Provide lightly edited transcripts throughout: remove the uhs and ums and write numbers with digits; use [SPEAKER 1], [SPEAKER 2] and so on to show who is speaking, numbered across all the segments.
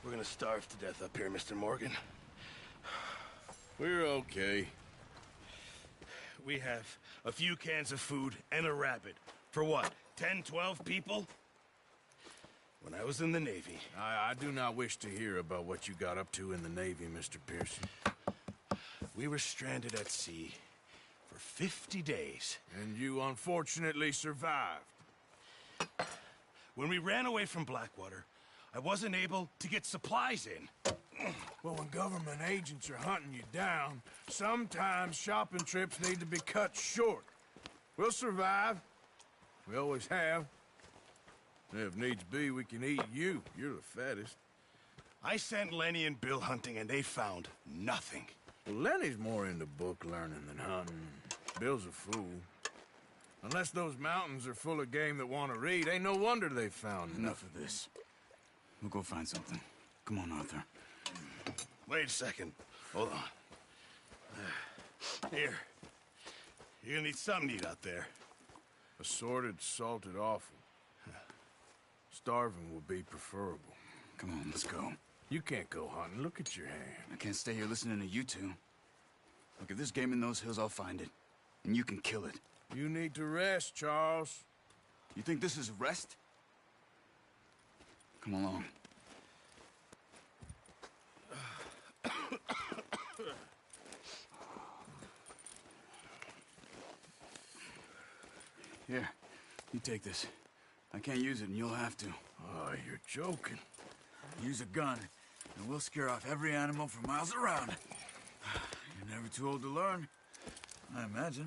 [SPEAKER 1] we're gonna starve to death up here, Mr. Morgan.
[SPEAKER 2] We're okay.
[SPEAKER 1] We have a few cans of food and a rabbit. For what, 10, 12 people? When I was in the Navy...
[SPEAKER 2] I do not wish to hear about what you got up to in the Navy, Mr. Pearson.
[SPEAKER 1] We were stranded at sea for 50 days.
[SPEAKER 2] And you unfortunately survived.
[SPEAKER 1] When we ran away from Blackwater, I wasn't able to get supplies in.
[SPEAKER 2] Well, when government agents are hunting you down, sometimes shopping trips need to be cut short. We'll survive. We always have. If needs be, we can eat you. You're the fattest.
[SPEAKER 1] I sent Lenny and Bill hunting, and they found nothing.
[SPEAKER 2] Well, Lenny's more into book learning than hunting. Bill's a fool. Unless those mountains are full of game that want to read, ain't no wonder they found
[SPEAKER 3] Enough of this. We'll go find something. Come on, Arthur.
[SPEAKER 1] Wait a second. Hold on. Here. You're gonna need something to eat out there.
[SPEAKER 2] Assorted, salted offal. Starving will be preferable.
[SPEAKER 3] Come on, let's go.
[SPEAKER 2] You can't go hunting. Look at your hand.
[SPEAKER 3] I can't stay here listening to you two. Look, if there's game in those hills, I'll find it. And you can kill it.
[SPEAKER 2] You need to rest, Charles.
[SPEAKER 3] You think this is rest? Come along. Here, you take this. I can't use it, and you'll have to.
[SPEAKER 2] Oh, you're joking.
[SPEAKER 3] Use a gun, and we'll scare off every animal for miles around. You're never too old to learn, I imagine.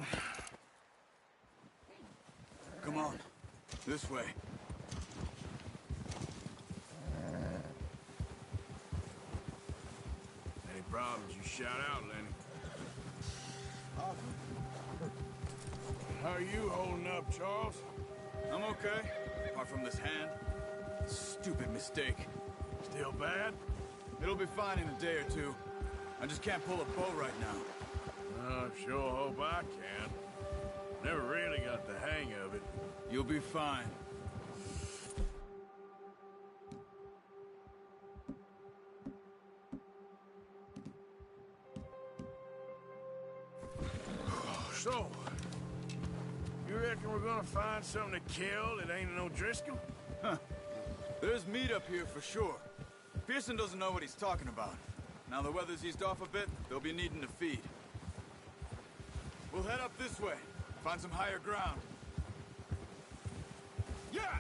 [SPEAKER 3] Come on, this way.
[SPEAKER 2] Any problems, you shout out, Lenny. How are you holding up, Charles?
[SPEAKER 3] I'm okay, apart from this hand. Stupid mistake.
[SPEAKER 2] Still bad?
[SPEAKER 3] It'll be fine in a day or two. I just can't pull a bow right now.
[SPEAKER 2] I sure hope I can. Never really got the hang of it.
[SPEAKER 3] You'll be fine.
[SPEAKER 2] So, you reckon we're gonna find something to kill that ain't no Driscoll?
[SPEAKER 3] Huh. There's meat up here for sure. Pearson doesn't know what he's talking about. Now the weather's eased off a bit, they'll be needing to feed. We'll head up this way, find some higher ground.
[SPEAKER 2] Yeah!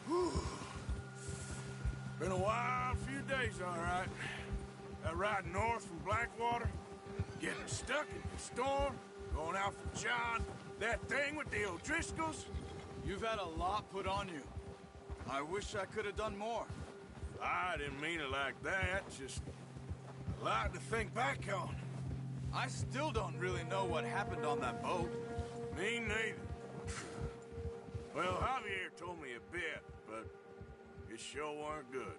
[SPEAKER 2] Whew. Been a wild few days, all right. That ride north from Blackwater, getting stuck in the storm, going out for John, that thing with the O'Driscolls.
[SPEAKER 3] You've had a lot put on you. I wish I could have done more.
[SPEAKER 2] I didn't mean it like that, just a lot to think back on.
[SPEAKER 3] I still don't really know what happened on that boat.
[SPEAKER 2] Me neither. Well, Javier told me a bit, but it sure weren't good.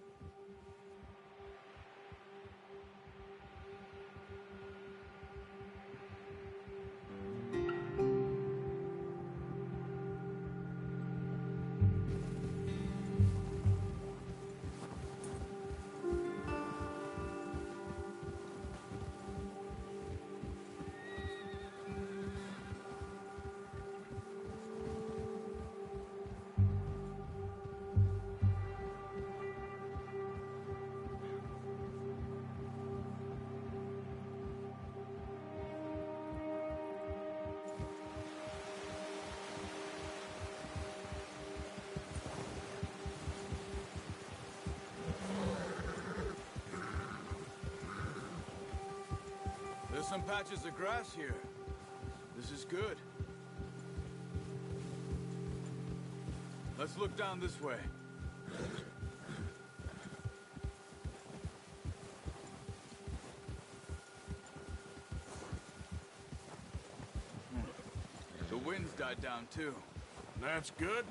[SPEAKER 3] There's some patches of grass here. This is good. Let's look down this way. The wind's died down too.
[SPEAKER 2] That's good.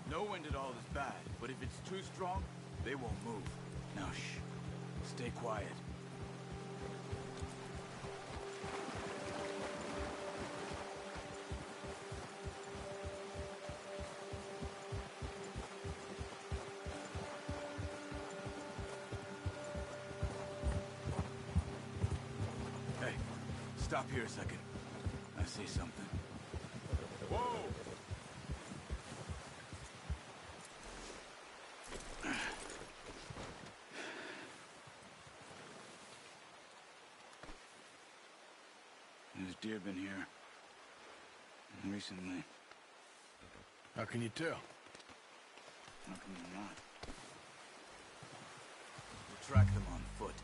[SPEAKER 3] No wind at all is bad, but if it's too strong, they won't move. Now shh. Stay quiet. Stop here a second. I see something.
[SPEAKER 2] Whoa!
[SPEAKER 3] There's deer been here. Recently.
[SPEAKER 2] How can you tell?
[SPEAKER 3] How come you're not? We'll track them on foot.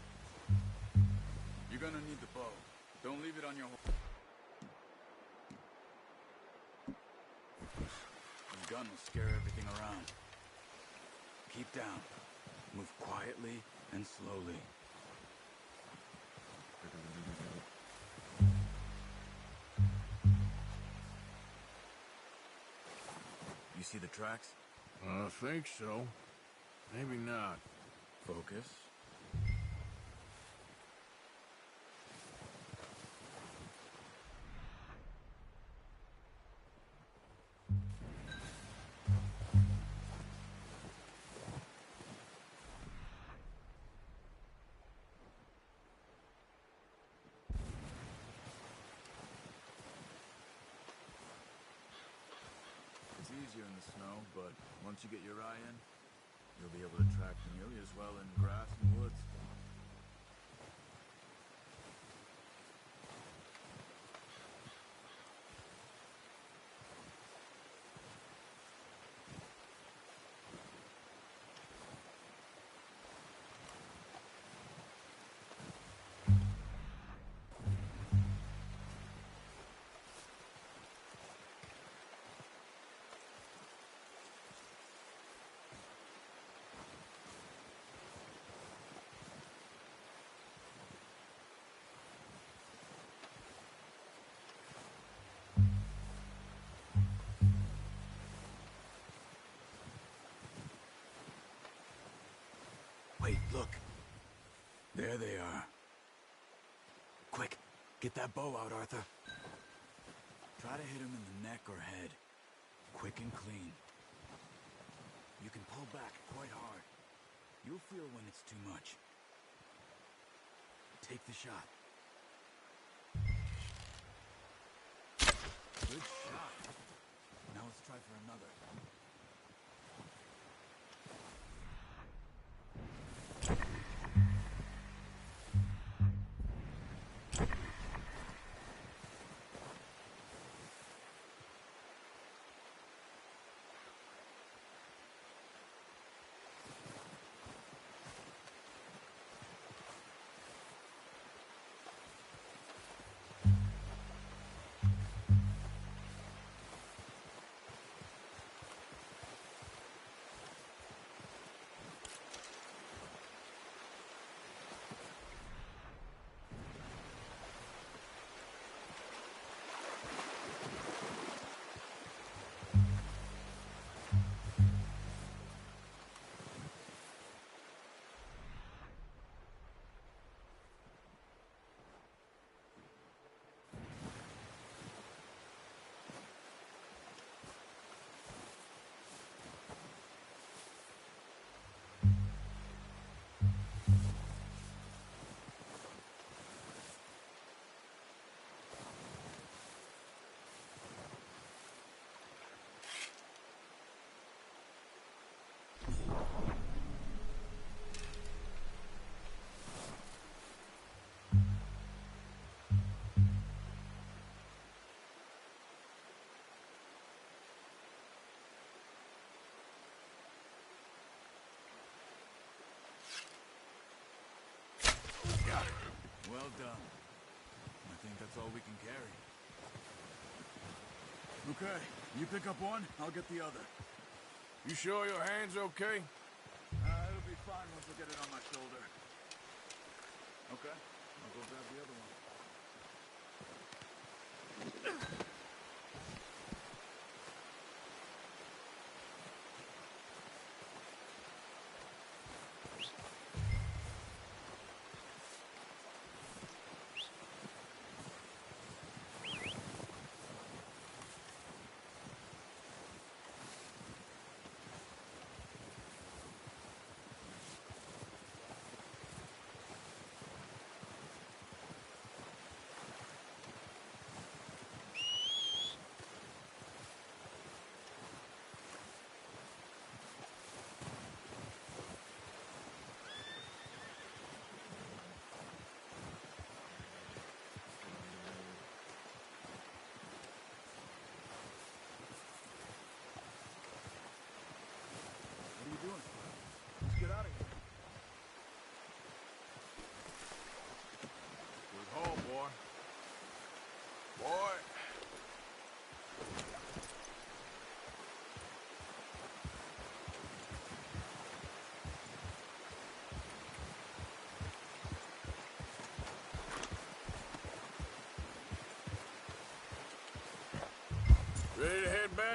[SPEAKER 3] You're gonna need the bow. Don't leave it on your horse. The gun will scare everything around. Keep down. Move quietly and slowly. You see the tracks?
[SPEAKER 2] I think so. Maybe not.
[SPEAKER 3] Focus. It's easier in the snow, but once you get your eye in, you'll be able to track nearly as well in grass and woods. Wait, look. There they are. Quick, get that bow out, Arthur. Try to hit him in the neck or head. Quick and clean. You can pull back quite hard. You'll feel when it's too much. Take the shot. Good shot. Now let's try for another. Got it. Well done. I think that's all we can carry. Okay, you pick up one, I'll get the other.
[SPEAKER 2] You sure your hand's okay?
[SPEAKER 3] It'll be fine once I get it on my shoulder. Okay, I'll go grab the other one.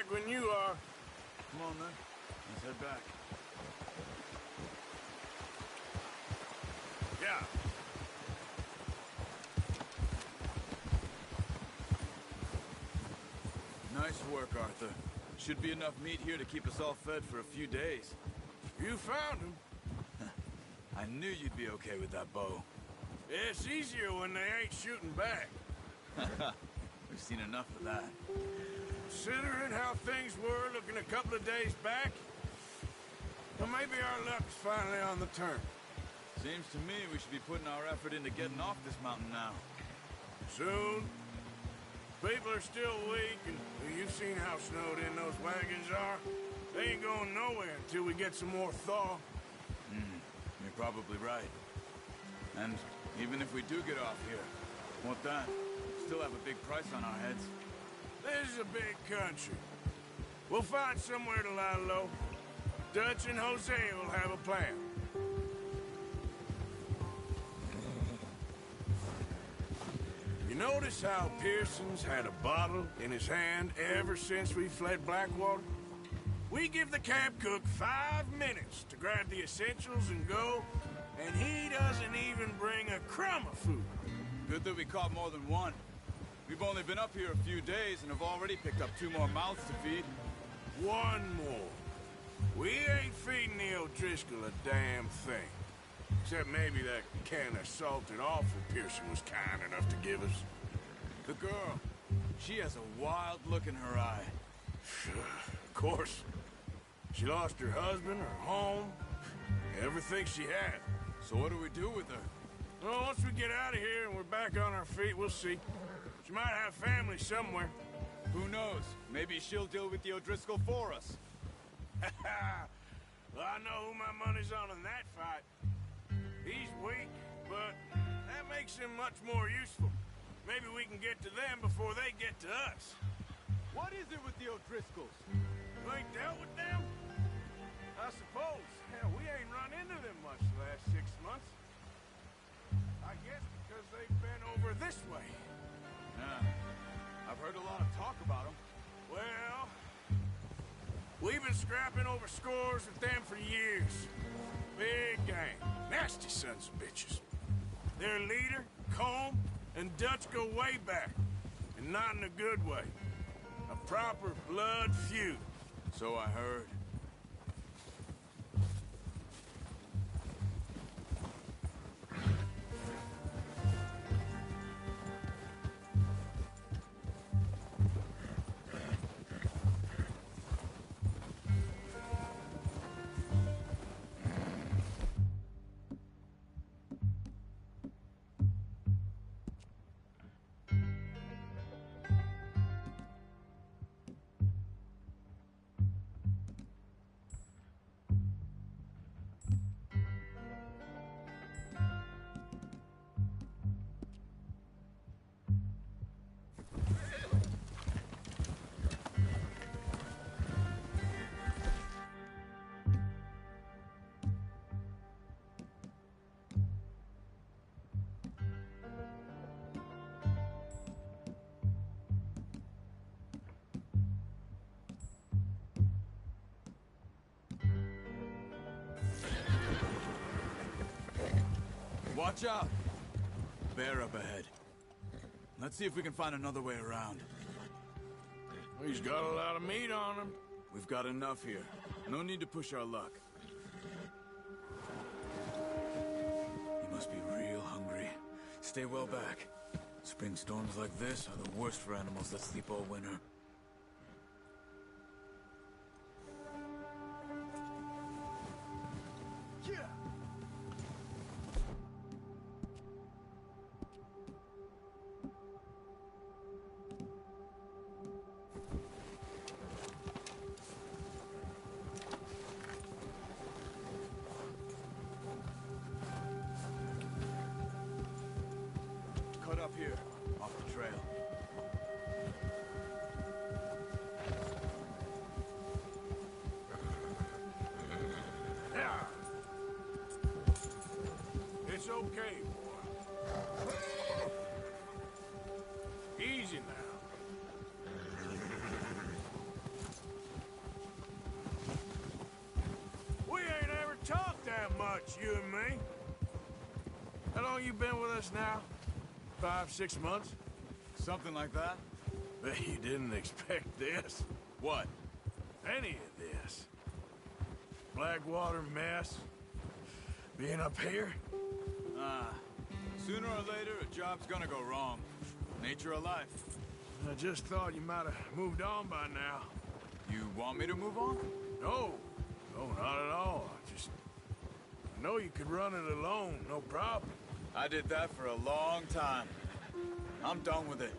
[SPEAKER 2] back when you are.
[SPEAKER 3] Come on, then. Let's head back.
[SPEAKER 2] Yeah.
[SPEAKER 3] Nice work, Arthur. Should be enough meat here to keep us all fed for a few days.
[SPEAKER 2] You found him.
[SPEAKER 3] I knew you'd be okay with that bow.
[SPEAKER 2] It's easier when they ain't shooting back.
[SPEAKER 3] We've seen enough of that.
[SPEAKER 2] Considering how things were looking a couple of days back, well, maybe our luck's finally on the turn.
[SPEAKER 3] Seems to me we should be putting our effort into getting off this mountain now.
[SPEAKER 2] Soon. People are still weak, and you've seen how snowed in those wagons are. They ain't going nowhere until we get some more thaw.
[SPEAKER 3] You're probably right. And even if we do get off here, what then? Still have a big price on our heads.
[SPEAKER 2] This is a big country. We'll find somewhere to lie low. Dutch and Jose will have a plan. You notice how Pearson's had a bottle in his hand ever since we fled Blackwater? We give the camp cook 5 minutes to grab the essentials and go, and he doesn't even bring a crumb of food.
[SPEAKER 3] Good that we caught more than one. We've only been up here a few days and have already picked up 2 more mouths to feed.
[SPEAKER 2] One more. We ain't feeding the O'Driscoll a damn thing. Except maybe that can of salted offal Pearson was kind enough to give us.
[SPEAKER 3] The girl, she has a wild look in her eye.
[SPEAKER 2] Of course. She lost her husband, her home, everything she had.
[SPEAKER 3] So what do we do with her?
[SPEAKER 2] Well, once we get out of here and we're back on our feet, we'll see. She might have family somewhere.
[SPEAKER 3] Who knows? Maybe she'll deal with the O'Driscoll for us.
[SPEAKER 2] Well, I know who my money's on in that fight. He's weak, but that makes him much more useful. Maybe we can get to them before they get to us.
[SPEAKER 3] What is it with the O'Driscolls?
[SPEAKER 2] You ain't dealt with them? I suppose. Hell, we ain't run into them much the last 6 months. I guess because they've been over this way.
[SPEAKER 3] Yeah, I've heard a lot of talk about them.
[SPEAKER 2] Well, we've been scrapping over scores with them for years. Big gang. Nasty sons of bitches. Their leader, Combe, and Dutch go way back. And not in a good way. A proper blood feud.
[SPEAKER 3] So I heard. Watch out! Bear up ahead. Let's see if we can find another way around.
[SPEAKER 2] He's got a lot of meat on him.
[SPEAKER 3] We've got enough here. No need to push our luck. He must be real hungry. Stay well back. Spring storms like this are the worst for animals that sleep all winter. Cut up here, off the trail.
[SPEAKER 2] Yeah. It's okay, boy. Easy now. long you been with us now? 5, 6 months?
[SPEAKER 3] Something like that?
[SPEAKER 2] Bet you didn't expect this.
[SPEAKER 3] What?
[SPEAKER 2] Any of this. Blackwater mess. Being up here?
[SPEAKER 3] Sooner or later, a job's gonna go wrong. Nature of life.
[SPEAKER 2] I just thought you might have moved on by now.
[SPEAKER 3] You want me to move on?
[SPEAKER 2] No. No, not at all. I know you could run it alone, no problem.
[SPEAKER 3] I did that for a long time. I'm done with it.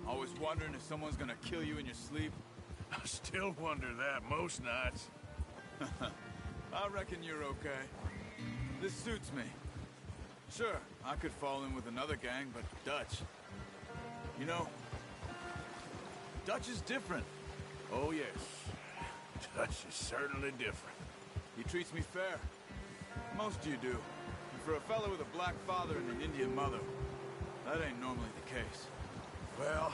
[SPEAKER 3] Always wondering if someone's gonna kill you in your sleep.
[SPEAKER 2] I still wonder that most nights.
[SPEAKER 3] I reckon you're okay. This suits me. Sure, I could fall in with another gang, but Dutch... You know, Dutch is different.
[SPEAKER 2] Oh, yes. Dutch is certainly different.
[SPEAKER 3] He treats me fair. Most of you do. And for a fellow with a black father and an Indian mother, that ain't normally the case.
[SPEAKER 2] Well,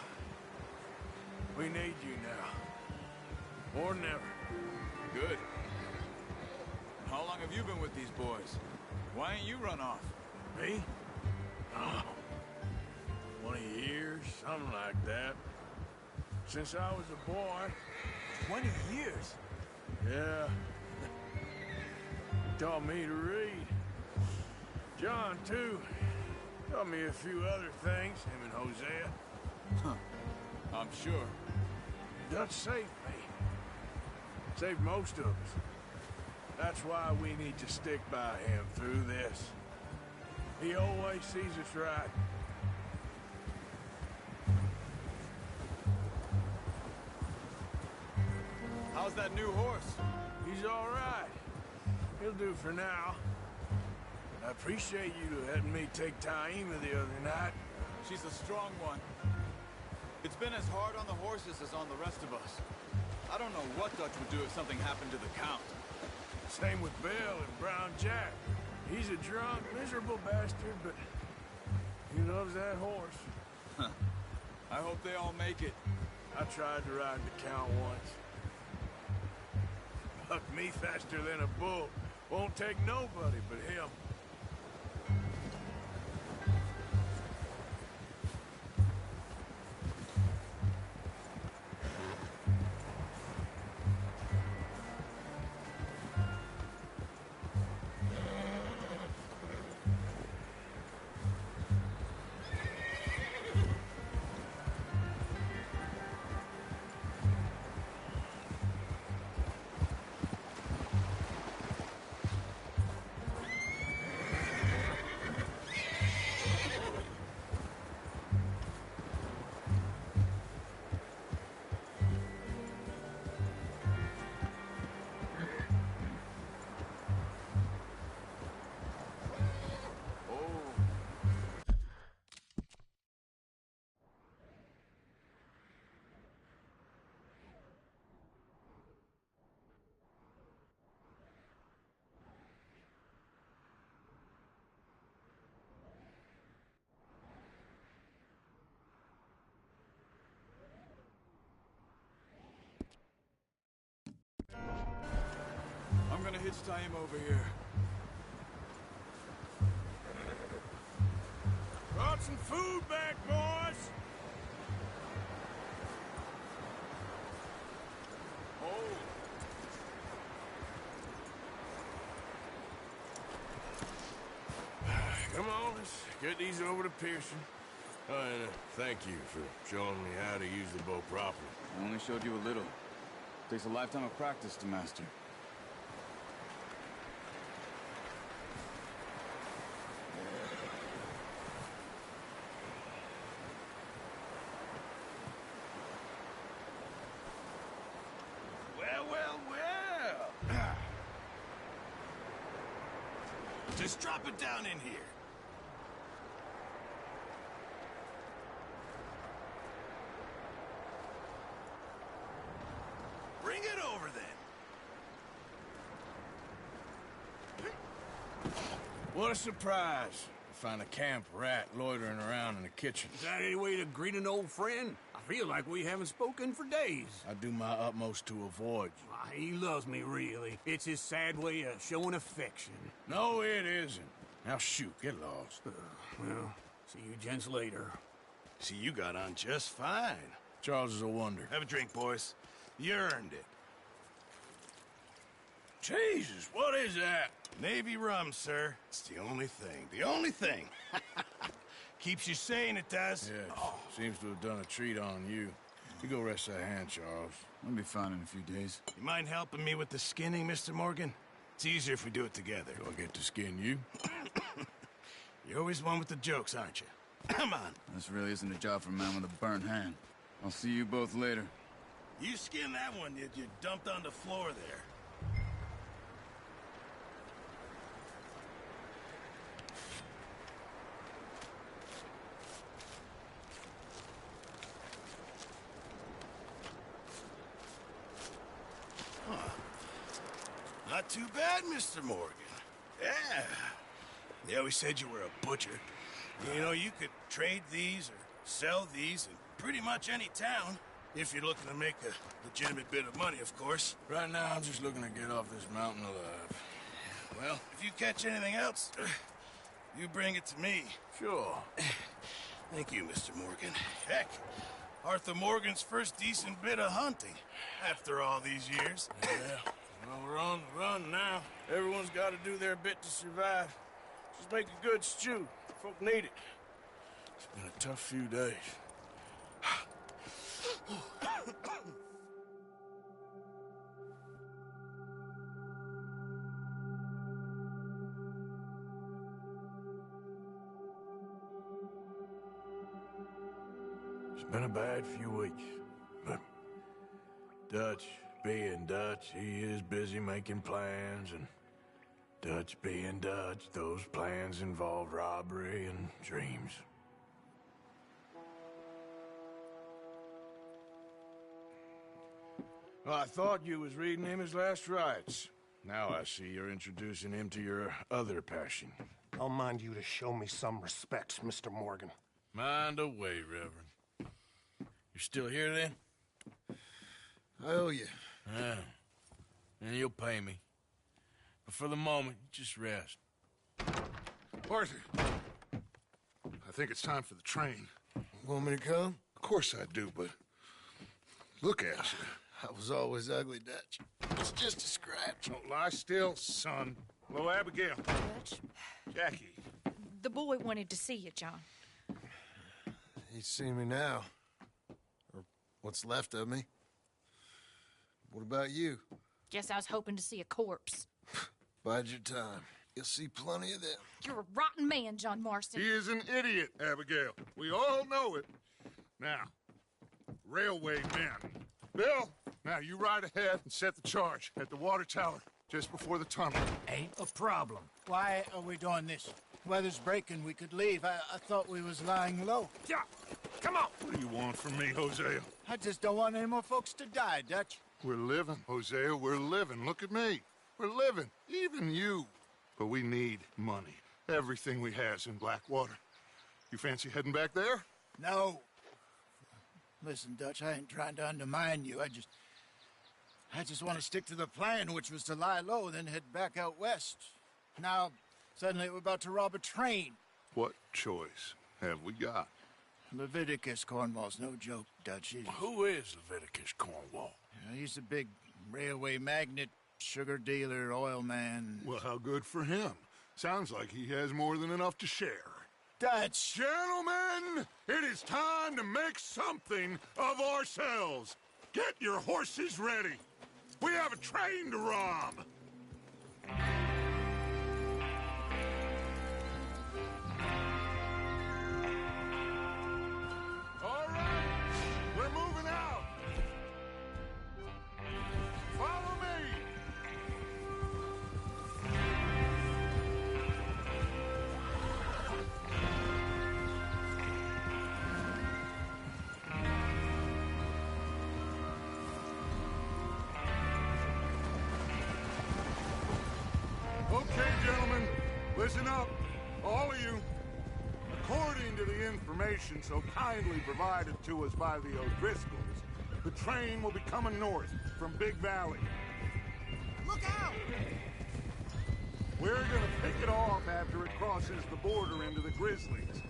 [SPEAKER 2] we need you now. More than ever.
[SPEAKER 3] Good. And how long have you been with these boys? Why ain't you run off?
[SPEAKER 2] Me? Oh, 20 years, something like that. Since I was a boy.
[SPEAKER 3] 20 years?
[SPEAKER 2] Yeah. Taught me to read. John, too. Taught me a few other things, him and Hosea.
[SPEAKER 3] Huh. I'm sure.
[SPEAKER 2] Dutch saved me. Saved most of us. That's why we need to stick by him through this. He always sees us right.
[SPEAKER 3] How's that new horse?
[SPEAKER 2] He's all right. He'll do for now. I appreciate you letting me take Taima the other night.
[SPEAKER 3] She's a strong one. It's been as hard on the horses as on the rest of us. I don't know what Dutch would do if something happened to the Count.
[SPEAKER 2] Same with Bill and Brown Jack. He's a drunk, miserable bastard, but he loves that horse.
[SPEAKER 3] Huh. I hope they all make it.
[SPEAKER 2] I tried to ride the Count once. Bucked me faster than a bull. Won't take nobody but him.
[SPEAKER 3] I'm gonna hitch Taima over here.
[SPEAKER 2] Brought some food back, boys!
[SPEAKER 3] Oh!
[SPEAKER 2] Come on, let's get these over to Pearson. And thank you for showing me how to use the bow properly.
[SPEAKER 3] I only showed you a little. Takes a lifetime of practice to master.
[SPEAKER 1] Well, well, well. Just drop it down in here. Bring it over then.
[SPEAKER 2] What a surprise. To find a camp rat loitering around in the kitchen.
[SPEAKER 4] Is that any way to greet an old friend? I feel like we haven't spoken for days.
[SPEAKER 2] I do my utmost to avoid you.
[SPEAKER 4] He loves me, really. It's his sad way of showing affection.
[SPEAKER 2] No, it isn't. Now shoot, get lost.
[SPEAKER 4] Well, see you gents later.
[SPEAKER 1] See, you got on just fine.
[SPEAKER 2] Charles is a wonder.
[SPEAKER 1] Have a drink, boys. You earned it.
[SPEAKER 2] Jesus, what is that?
[SPEAKER 1] Navy rum, sir. It's the only thing. The only thing. Keeps you sane, it does.
[SPEAKER 2] Yeah, seems to have done a treat on you. You go rest that hand, Charles.
[SPEAKER 3] I'll be fine in a few days.
[SPEAKER 1] You mind helping me with the skinning, Mr. Morgan? It's easier if we do it together.
[SPEAKER 2] Do I get to skin you?
[SPEAKER 1] You're always one with the jokes, aren't you? Come on.
[SPEAKER 3] This really isn't a job for a man with a burnt hand. I'll see you both later.
[SPEAKER 1] You skin that one you dumped on the floor there. Not too bad, Mr. Morgan. Yeah. They always said you were a butcher. You know, you could trade these or sell these in pretty much any town. If you're looking to make a legitimate bit of money, of course.
[SPEAKER 2] Right now, I'm just looking to get off this mountain alive.
[SPEAKER 1] Well, if you catch anything else, you bring it to me.
[SPEAKER 2] Sure.
[SPEAKER 1] Thank you, Mr. Morgan. Heck, Arthur Morgan's first decent bit of hunting after all these years.
[SPEAKER 2] Yeah. Well, we're on the run now. Everyone's got to do their bit to survive. Just make a good stew. Folk need it. It's been a tough few days. It's been a bad few weeks, but Dutch being Dutch, he is busy making plans, and Dutch being Dutch, those plans involve robbery and dreams. Well, I thought you was reading him his last rites. Now I see you're introducing him to your other passion.
[SPEAKER 5] I'll mind you to show me some respect, Mr. Morgan.
[SPEAKER 2] Mind away, Reverend. You still here, then?
[SPEAKER 6] I owe you.
[SPEAKER 2] Yeah. And you'll pay me. But for the moment, just rest.
[SPEAKER 6] Arthur, I think it's time for the train.
[SPEAKER 5] Want me to come?
[SPEAKER 6] Of course I do, but look at you.
[SPEAKER 5] I was always ugly, Dutch. It's just a scratch.
[SPEAKER 6] Don't lie still, son. Hello, Abigail.
[SPEAKER 7] Dutch,
[SPEAKER 6] Jackie.
[SPEAKER 7] the boy wanted to see you, John.
[SPEAKER 5] He's seen me now. Or what's left of me. What about you?
[SPEAKER 7] Guess I was hoping to see a corpse.
[SPEAKER 5] Bide your time. You'll see plenty of them.
[SPEAKER 7] You're a rotten man, John Marston.
[SPEAKER 6] He is an idiot, Abigail. We all know it. Now, railway men. Bill, now you ride ahead and set the charge at the water tower just before the tunnel.
[SPEAKER 8] Ain't a problem. Why are we doing this? Weather's breaking. We could leave. I thought we was lying low.
[SPEAKER 6] Yeah, come on. What do you want from me, Hosea?
[SPEAKER 8] I just don't want any more folks to die, Dutch.
[SPEAKER 6] We're living, Hosea. We're living. Look at me. We're living. Even you. But we need money. Everything we has in Blackwater. You fancy heading back there?
[SPEAKER 8] No. Listen, Dutch, I ain't trying to undermine you. I just want to stick to the plan, which was to lie low, then head back out west. Now, suddenly we're about to rob a train.
[SPEAKER 6] What choice have we got?
[SPEAKER 8] Leviticus Cornwall's no joke, Dutch.
[SPEAKER 2] Who is Leviticus Cornwall?
[SPEAKER 8] He's a big railway magnate, sugar dealer, oil man.
[SPEAKER 6] Well, how good for him. Sounds like he has more than enough to share.
[SPEAKER 8] Dutch!
[SPEAKER 6] Gentlemen, it is time to make something of ourselves. Get your horses ready. We have a train to rob. All right, we're moving out. Follow me. Okay, gentlemen, listen up, all of you. According to the information so kindly provided to us by the O'Driscolls, the train will be coming north from Big Valley.
[SPEAKER 9] Look out!
[SPEAKER 6] We're gonna pick it off after it crosses the border into the Grizzlies.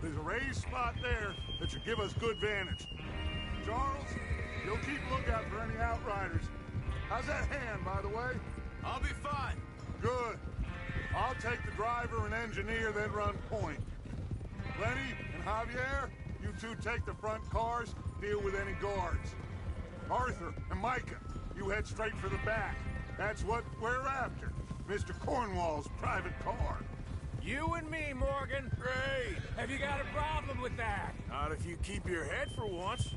[SPEAKER 6] There's a raised spot there that should give us good vantage. Charles, you'll keep lookout for any outriders. How's that hand, by the way?
[SPEAKER 3] I'll be fine.
[SPEAKER 6] Good. I'll take the driver and engineer, then run point. Lenny and Javier, you two take the front cars, deal with any guards. Arthur and Micah, you head straight for the back. That's what we're after. Mr. Cornwall's private car.
[SPEAKER 4] You and me, Morgan.
[SPEAKER 2] Great.
[SPEAKER 4] Have you got a problem with that?
[SPEAKER 2] Not if you keep your head for once.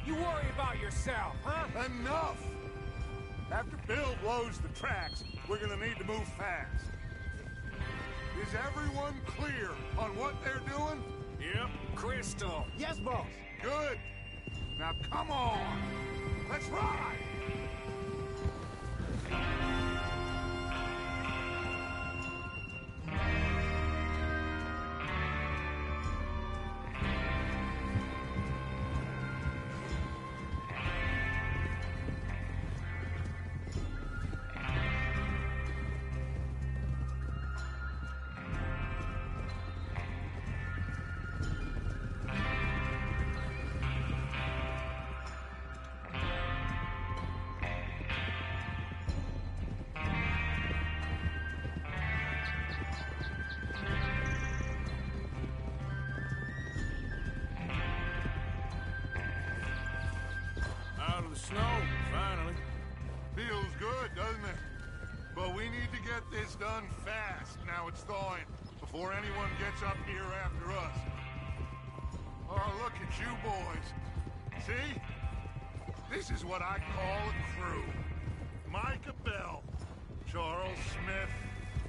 [SPEAKER 4] You worry about yourself, huh?
[SPEAKER 6] Enough! After Bill blows the tracks, we're gonna need to move fast. Is everyone clear on what they're doing?
[SPEAKER 2] Yep.
[SPEAKER 4] Crystal.
[SPEAKER 8] Yes, boss.
[SPEAKER 6] Good. Now come on. Let's ride.
[SPEAKER 2] Out of the snow, finally.
[SPEAKER 6] Feels good, doesn't it? But we need to get this done fast. Now it's thawing, before anyone gets up here after us. Oh, look at you boys. See? This is what I call a crew. Micah Bell, Charles Smith,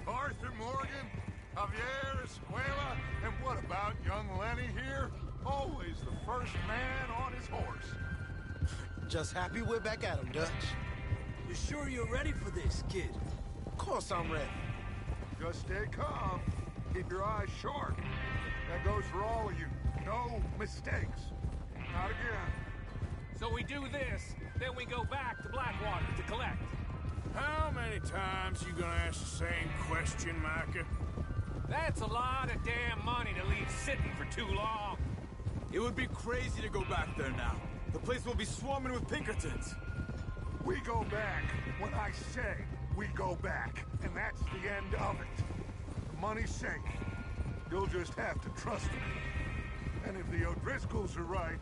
[SPEAKER 6] Arthur Morgan, Javier Escuela, and what about young Lenny here? Always the first man on his horse.
[SPEAKER 8] Just happy we're back at him, Dutch.
[SPEAKER 3] You sure you're ready for this, kid?
[SPEAKER 8] Of course I'm ready.
[SPEAKER 6] Just stay calm. Keep your eyes sharp. That goes for all of you. No mistakes. Not again.
[SPEAKER 4] So we do this, then we go back to Blackwater to collect.
[SPEAKER 2] How many times you gonna ask the same question, Micah?
[SPEAKER 4] That's a lot of damn money to leave sitting for too long.
[SPEAKER 3] It would be crazy to go back there now. The place will be swarming with Pinkertons.
[SPEAKER 6] We go back when I say we go back, and that's the end of it. The money's safe. You'll just have to trust me. And if the O'Driscolls are right,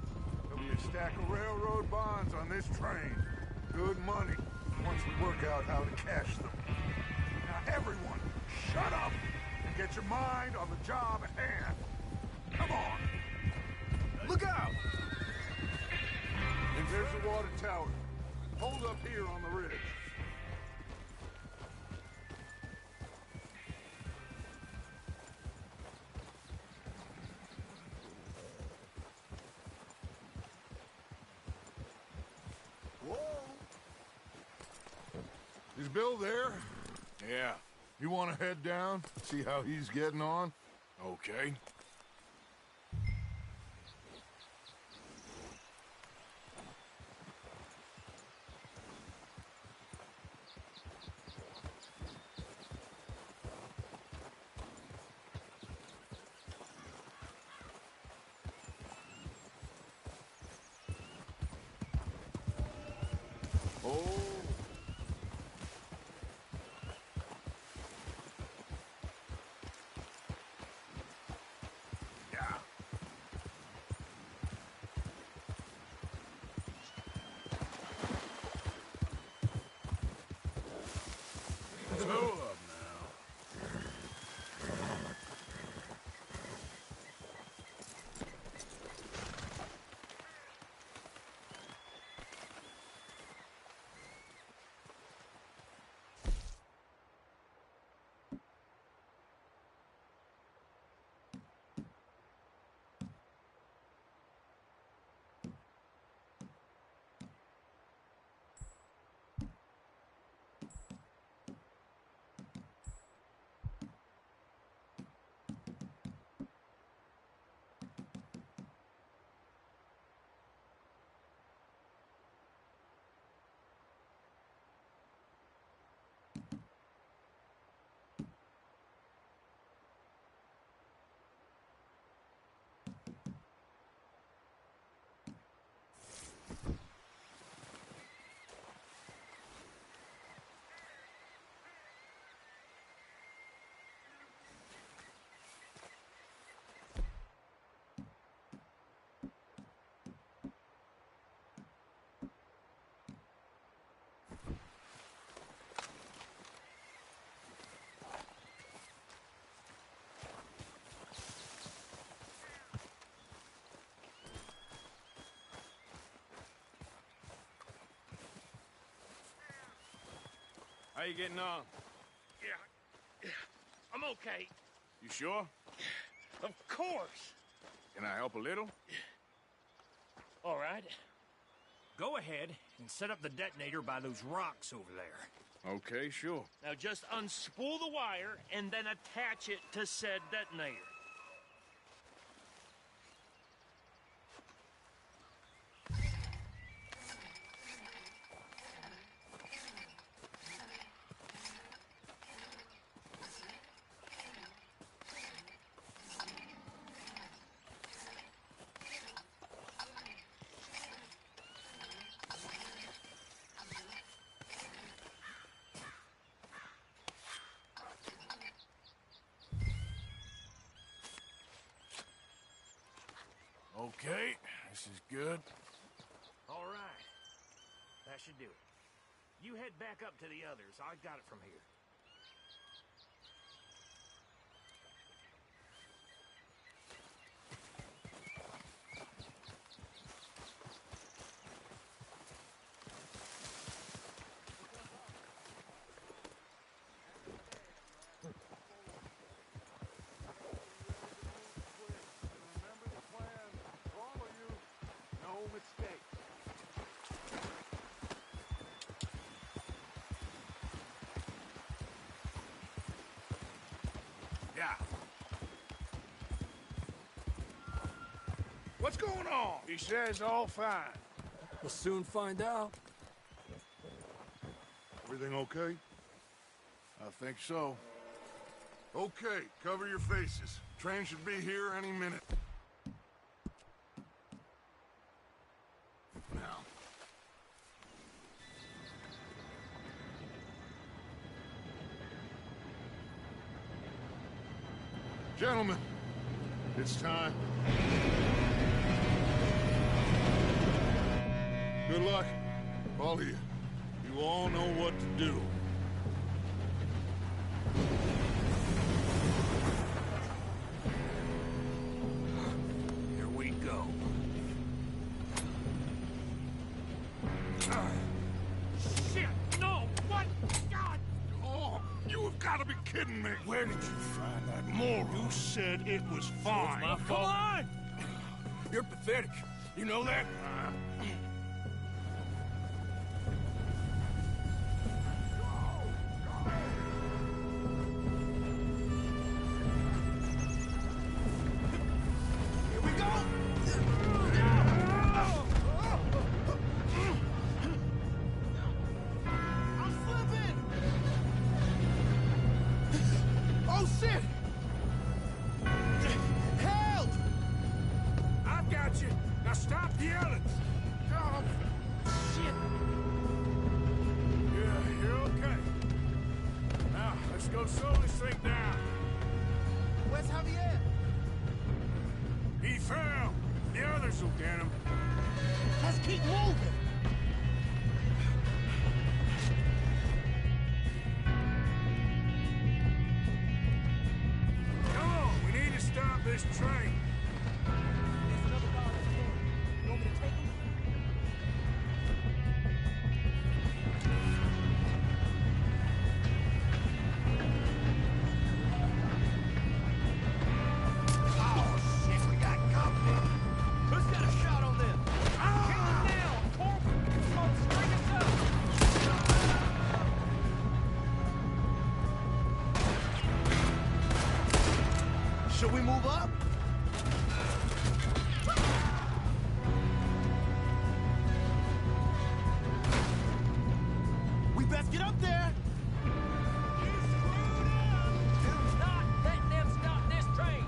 [SPEAKER 6] there'll be a stack of railroad bonds on this train. Good money, once we work out how to cash them. Now everyone, shut up and get your mind on the job at hand. Come on.
[SPEAKER 3] Look out!
[SPEAKER 6] And there's the water tower. Hold up here on the ridge. Whoa! Is Bill there?
[SPEAKER 2] Yeah.
[SPEAKER 6] You want to head down, see how he's getting on?
[SPEAKER 2] Okay.
[SPEAKER 6] Oh.
[SPEAKER 2] you getting on?
[SPEAKER 4] Yeah, I'm okay.
[SPEAKER 2] You sure?
[SPEAKER 4] Of course.
[SPEAKER 2] Can I help a little?
[SPEAKER 4] All right. Go ahead and set up the detonator by those rocks over there.
[SPEAKER 2] Okay, sure.
[SPEAKER 4] Now just unspool the wire and then attach it to said detonator.
[SPEAKER 2] Okay, this is good.
[SPEAKER 4] All right. That should do it. You head back up to the others. I got it from here.
[SPEAKER 6] Remember the plan. All of you, no mistakes.
[SPEAKER 2] Yeah. What's going on? He says all fine.
[SPEAKER 3] We'll soon find out.
[SPEAKER 6] Everything okay?
[SPEAKER 2] I think so.
[SPEAKER 6] Okay, cover your faces. Train should be here any minute. Now. Gentlemen, it's time. Good luck, all of you. You all know what to do.
[SPEAKER 4] Here we go. Shit! No! What? God!
[SPEAKER 6] Oh, you have got to be kidding me.
[SPEAKER 2] Where did you find that moron?
[SPEAKER 6] You said it was fine.
[SPEAKER 2] My fault. Come on! You're pathetic. You know that?
[SPEAKER 8] Here we go! I'm slipping! Oh, shit! Help!
[SPEAKER 2] I've got you. Now stop yelling.
[SPEAKER 8] Oh, shit!
[SPEAKER 2] Yeah, you're okay. Now, let's go slow this thing down.
[SPEAKER 8] Where's Javier?
[SPEAKER 2] He fell. The others will get him.
[SPEAKER 8] Let's keep moving!
[SPEAKER 2] Come on, we need to stop this train.
[SPEAKER 8] There's another guard at the door. You want me to take him? Oh, shit, we got company!
[SPEAKER 4] Who's got a shot on them? Kill them now, Corp! Smoke, string us up!
[SPEAKER 8] Should we move up? We best get up there!
[SPEAKER 4] Not letting them stop this train!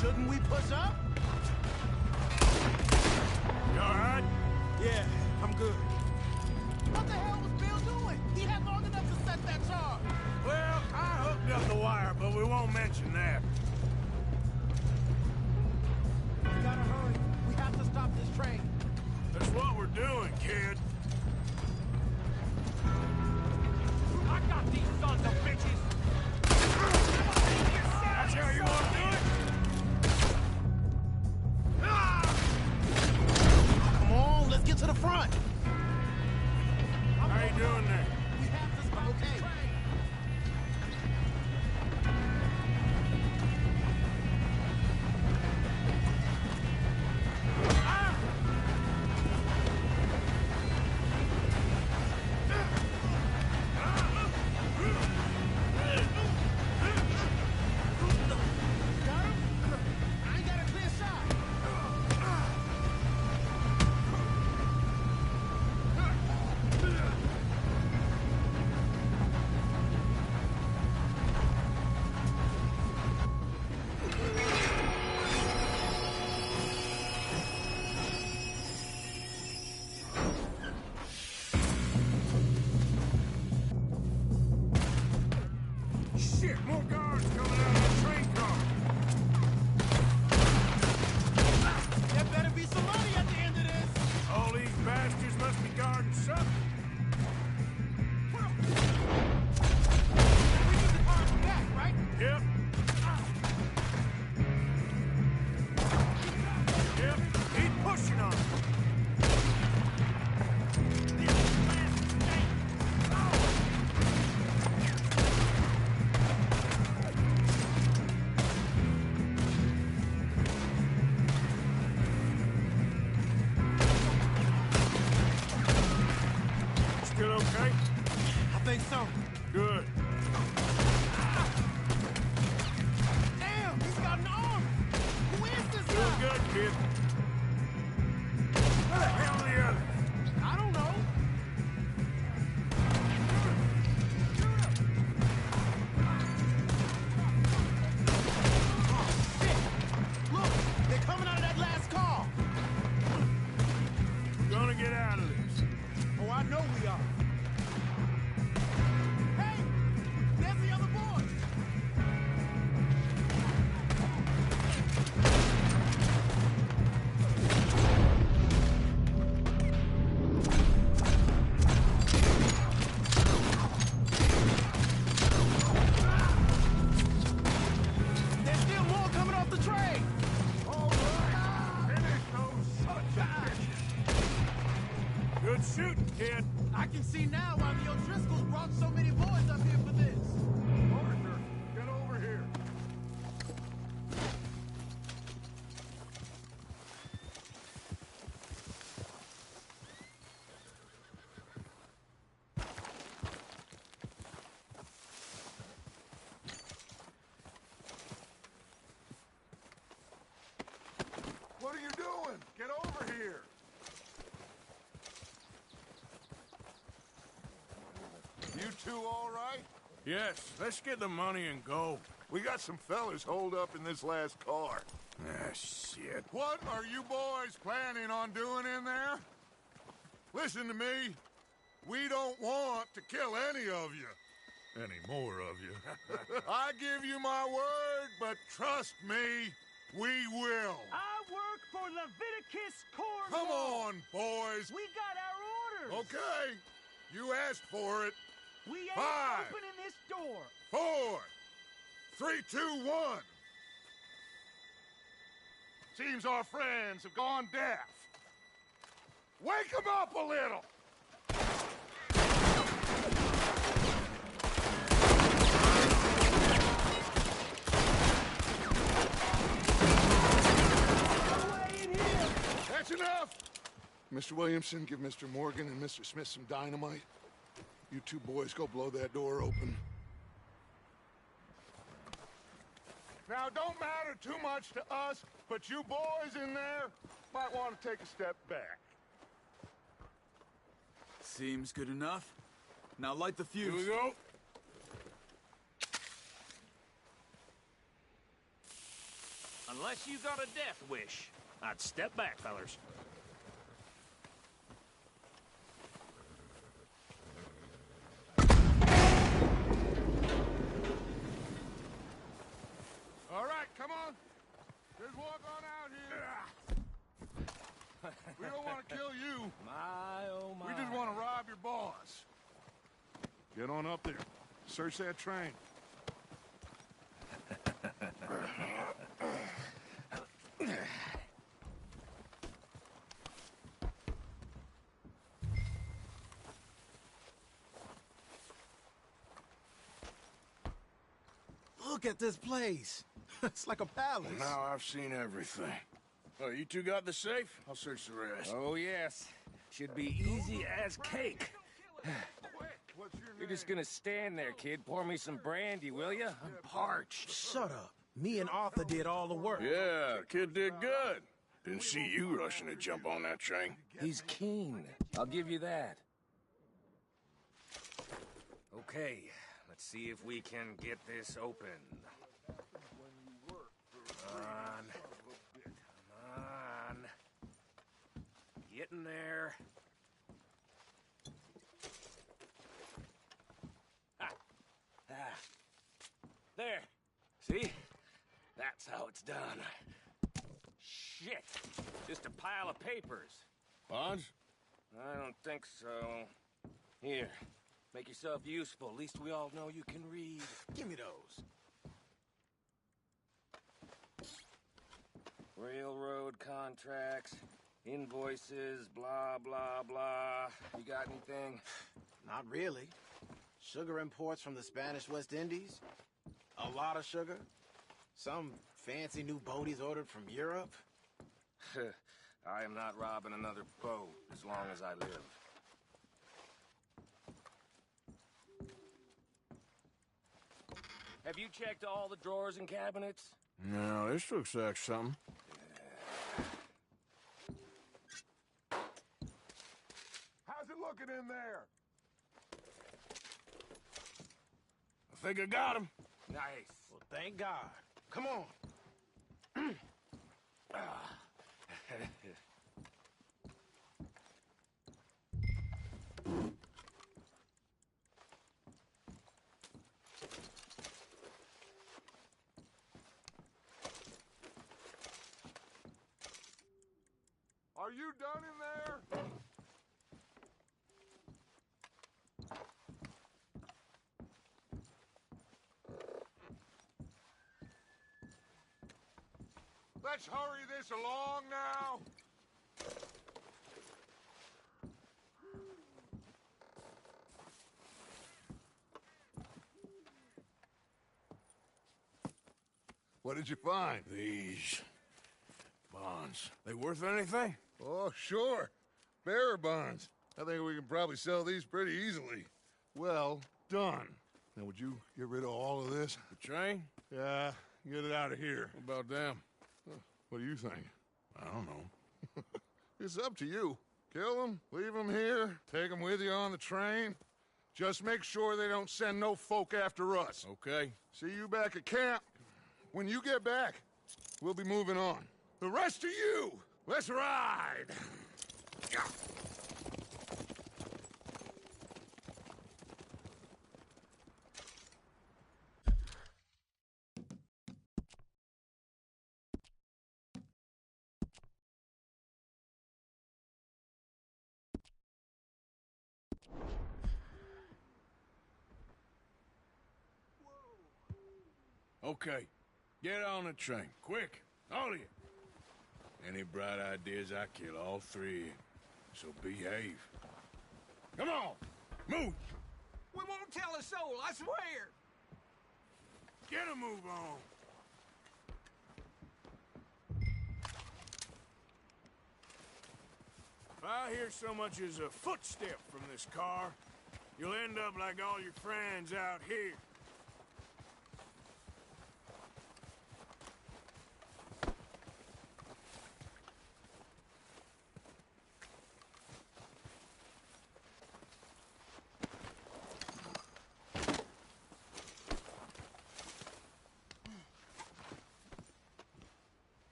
[SPEAKER 8] Shouldn't we push up?
[SPEAKER 2] You all right?
[SPEAKER 8] Yeah, I'm good. What the hell was Bill doing? He had long enough to set that charge.
[SPEAKER 2] Well, I hooked up the wire, but we won't mention that.
[SPEAKER 8] We gotta hurry. We have to stop this train.
[SPEAKER 2] That's what we're doing, kid.
[SPEAKER 4] I got these sons of bitches!
[SPEAKER 2] That's how you want to do it? okay?
[SPEAKER 8] I think so.
[SPEAKER 2] Good.
[SPEAKER 8] Damn, he's got an arm! Who is this
[SPEAKER 2] Doing
[SPEAKER 8] guy?
[SPEAKER 2] good, kid. Where the hell are the others?
[SPEAKER 8] I don't know. Oh, shit! Look, they're coming out of that last car.
[SPEAKER 2] We're gonna get out of this.
[SPEAKER 8] Oh, I know we are. Hey, there's the other boy. There's still more coming off the train.
[SPEAKER 2] All right. Finish those sons of bitches. Good shooting, kid.
[SPEAKER 8] I can see now why the O'Driscolls brought so many boys up here for this.
[SPEAKER 2] Arthur, get over here. What are you doing? Get over here. You two all right? Yes, let's get the money and go. We got some fellas holed up in this last car. Ah, shit. What are you boys planning on doing in there? Listen to me. We don't want to kill any of you. Any more of you. I give you my word, but trust me, we will.
[SPEAKER 4] I work for Leviticus Corps.
[SPEAKER 2] Come on, boys.
[SPEAKER 4] We got our orders.
[SPEAKER 2] Okay. You asked for it.
[SPEAKER 4] We ain't
[SPEAKER 2] 5,
[SPEAKER 4] opening this door.
[SPEAKER 2] 4, 3, 2, 1. Seems our friends have gone deaf. Wake them up a little. That's enough. Mr. Williamson, give Mr. Morgan and Mr. Smith some dynamite. You two boys go blow that door open. Now, don't matter too much to us, but you boys in there might want to take a step back.
[SPEAKER 3] Seems good enough. Now light the fuse.
[SPEAKER 2] Here we go.
[SPEAKER 4] Unless you got a death wish, I'd step back, fellers.
[SPEAKER 2] All right, come on. Just walk on out here. We don't want to kill you.
[SPEAKER 4] My, oh my.
[SPEAKER 2] We just want to rob your boss. Get on up there. Search that train.
[SPEAKER 8] Look at this place. It's like a palace.
[SPEAKER 2] Now I've seen everything. Oh, you two got the safe? I'll search the rest.
[SPEAKER 9] Oh, yes. Should be easy as cake.
[SPEAKER 2] Quick, what's your
[SPEAKER 9] You're
[SPEAKER 2] name?
[SPEAKER 9] just gonna stand there, kid. Pour me some brandy, will you? I'm parched.
[SPEAKER 8] Shut up. Me and Arthur did all the work.
[SPEAKER 2] Yeah, kid did good. Didn't see you rushing to jump on that train.
[SPEAKER 9] He's keen. I'll give you that. Okay, let's see if we can get this open. Come on. Come on. Getting there. Ah. Ah. There. See? That's how it's done. Shit. Just a pile of papers.
[SPEAKER 2] Bonds?
[SPEAKER 9] I don't think so. Here. Make yourself useful. At least we all know you can read.
[SPEAKER 8] Give me those.
[SPEAKER 9] Railroad contracts, invoices, blah, blah, blah. You got anything?
[SPEAKER 10] Not really. Sugar imports from the Spanish West Indies. A lot of sugar. Some fancy new boat he's ordered from Europe.
[SPEAKER 9] I am not robbing another boat as long as I live. Have you checked all the drawers and cabinets?
[SPEAKER 2] No, this looks like something. How's it looking in there?
[SPEAKER 9] I think I got him. Nice.
[SPEAKER 10] Well, thank God. Come on.
[SPEAKER 2] Are you done in there? Let's hurry this along now. What did you find?
[SPEAKER 9] These bonds. They worth anything?
[SPEAKER 2] Oh, sure. Bearer bonds. I think we can probably sell these pretty easily. Well done. Now, would you get rid of all of this?
[SPEAKER 9] The train?
[SPEAKER 2] Yeah, get it out of here.
[SPEAKER 9] What about them?
[SPEAKER 2] What do you think?
[SPEAKER 9] I don't know.
[SPEAKER 2] It's up to you. Kill them, leave them here, take them with you on the train. Just make sure they don't send no folk after us.
[SPEAKER 9] Okay.
[SPEAKER 2] See you back at camp. When you get back, we'll be moving on. The rest of you, let's ride!
[SPEAKER 9] Okay. Get on the train. Quick. All of you. Any bright ideas, I kill all three of you. So behave. Come on! Move!
[SPEAKER 4] We won't tell a soul, I swear!
[SPEAKER 2] Get a move on. If I hear so much as a footstep from this car, you'll end up like all your friends out here.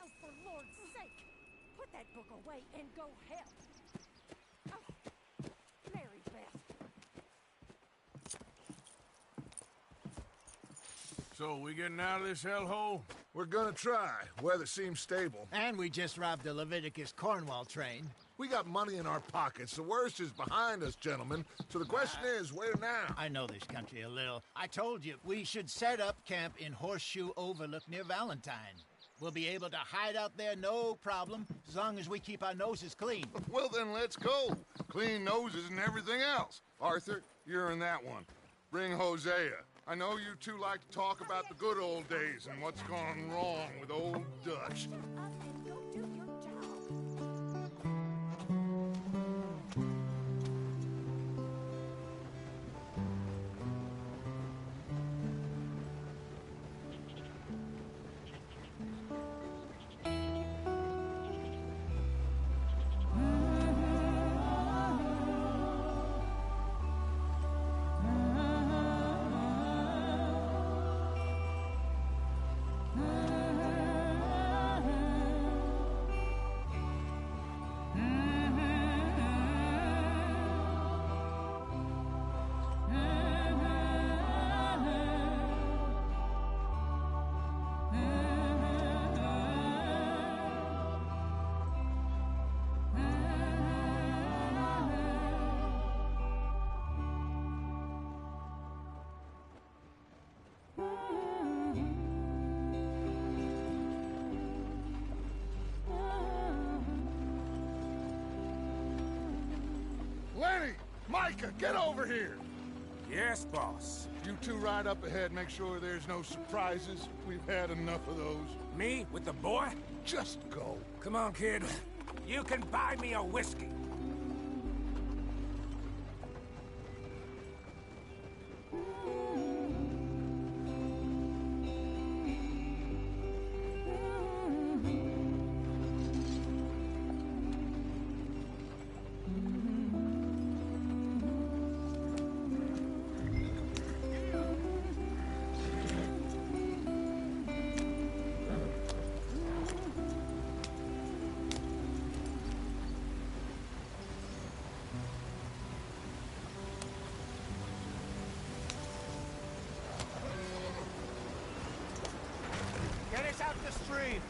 [SPEAKER 11] Oh, for Lord's sake, put that book away and go help. Oh, very best.
[SPEAKER 2] So, we getting out of this hellhole? We're gonna try. Weather seems stable.
[SPEAKER 8] And we just robbed the Leviticus Cornwall train.
[SPEAKER 2] We got money in our pockets. The worst is behind us, gentlemen. So the question is, where now?
[SPEAKER 8] I know this country a little. I told you, we should set up camp in Horseshoe Overlook near Valentine. We'll be able to hide out there, no problem, as long as we keep our noses clean.
[SPEAKER 2] Well, then let's go. Clean noses and everything else. Arthur, you're in that one. Bring Hosea. I know you two like to talk about the good old days and what's gone wrong with old Dutch.
[SPEAKER 11] Shut up and go do your job.
[SPEAKER 6] Micah, get over here!
[SPEAKER 2] Yes, boss.
[SPEAKER 6] You two ride up ahead, make sure there's no surprises. We've had enough of those.
[SPEAKER 2] Me with the boy?
[SPEAKER 6] Just go.
[SPEAKER 2] Come on, kid. You can buy me a whiskey.
[SPEAKER 8] Get us out the stream.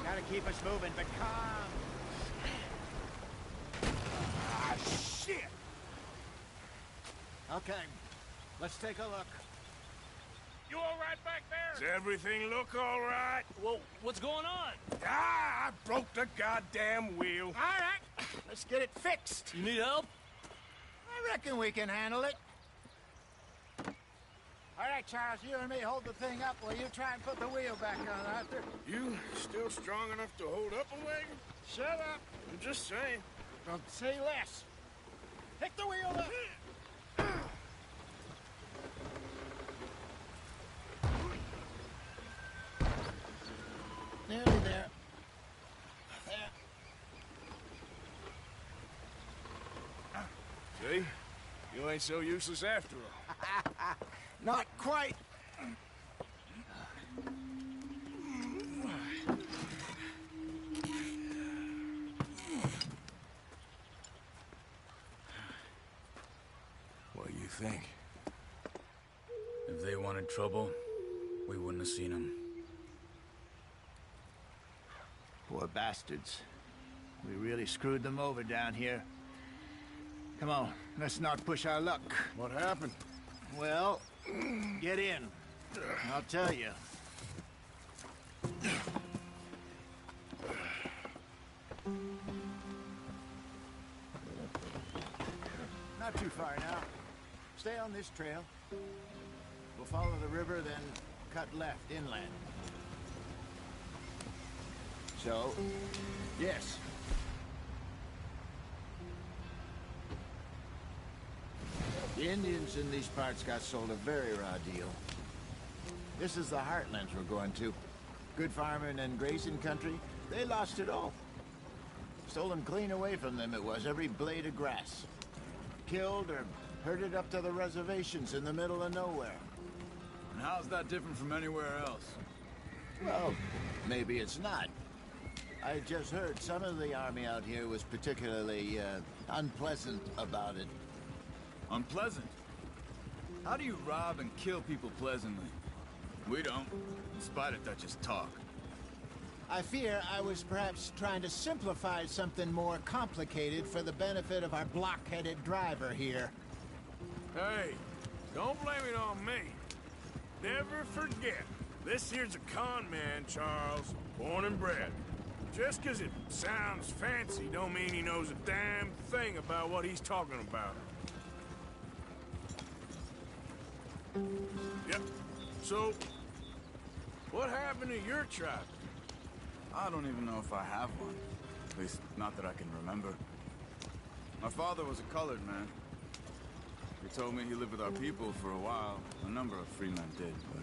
[SPEAKER 8] Gotta keep us moving, but calm.
[SPEAKER 2] Ah, shit!
[SPEAKER 8] Okay, let's take a look.
[SPEAKER 4] You all right back there?
[SPEAKER 2] Does everything look all right?
[SPEAKER 4] Well, what's going on?
[SPEAKER 2] Ah, I broke the goddamn wheel.
[SPEAKER 8] All right, let's get it fixed.
[SPEAKER 4] You need help?
[SPEAKER 8] I reckon we can handle it. All right, Charles, you and me hold the thing up while you try and put the wheel back on, Arthur.
[SPEAKER 2] You still strong enough to hold up a wagon?
[SPEAKER 8] Shut up.
[SPEAKER 2] I'm just saying.
[SPEAKER 8] Don't say less. Pick the wheel up. Nearly there. There.
[SPEAKER 2] See? You ain't so useless after all.
[SPEAKER 8] Not quite.
[SPEAKER 2] What do you think?
[SPEAKER 3] If they wanted trouble, we wouldn't have seen them.
[SPEAKER 8] Poor bastards. We really screwed them over down here. Come on, let's not push our luck.
[SPEAKER 2] What happened?
[SPEAKER 8] Well, get in. I'll tell you. Not too far now. Stay on this trail. We'll follow the river, then cut left inland. So, yes. The Indians in these parts got sold a very raw deal. This is the heartlands we're going to. Good farming and grazing country, they lost it all. Stolen clean away from them it was, every blade of grass. Killed or herded up to the reservations in the middle of nowhere.
[SPEAKER 3] And how's that different from anywhere else?
[SPEAKER 8] Well, maybe it's not. I just heard some of the army out here was particularly, unpleasant about it.
[SPEAKER 3] Unpleasant? How do you rob and kill people pleasantly? We don't, in spite of Dutch's talk.
[SPEAKER 8] I fear I was perhaps trying to simplify something more complicated for the benefit of our block-headed driver here.
[SPEAKER 2] Hey, don't blame it on me. Never forget, this here's a con man, Charles, born and bred. Just 'cause it sounds fancy don't mean he knows a damn thing about what he's talking about. Yep. So, what happened to your tribe?
[SPEAKER 3] I don't even know if I have one. At least, not that I can remember. My father was a colored man. He told me he lived with our people for a while. A number of free men did, but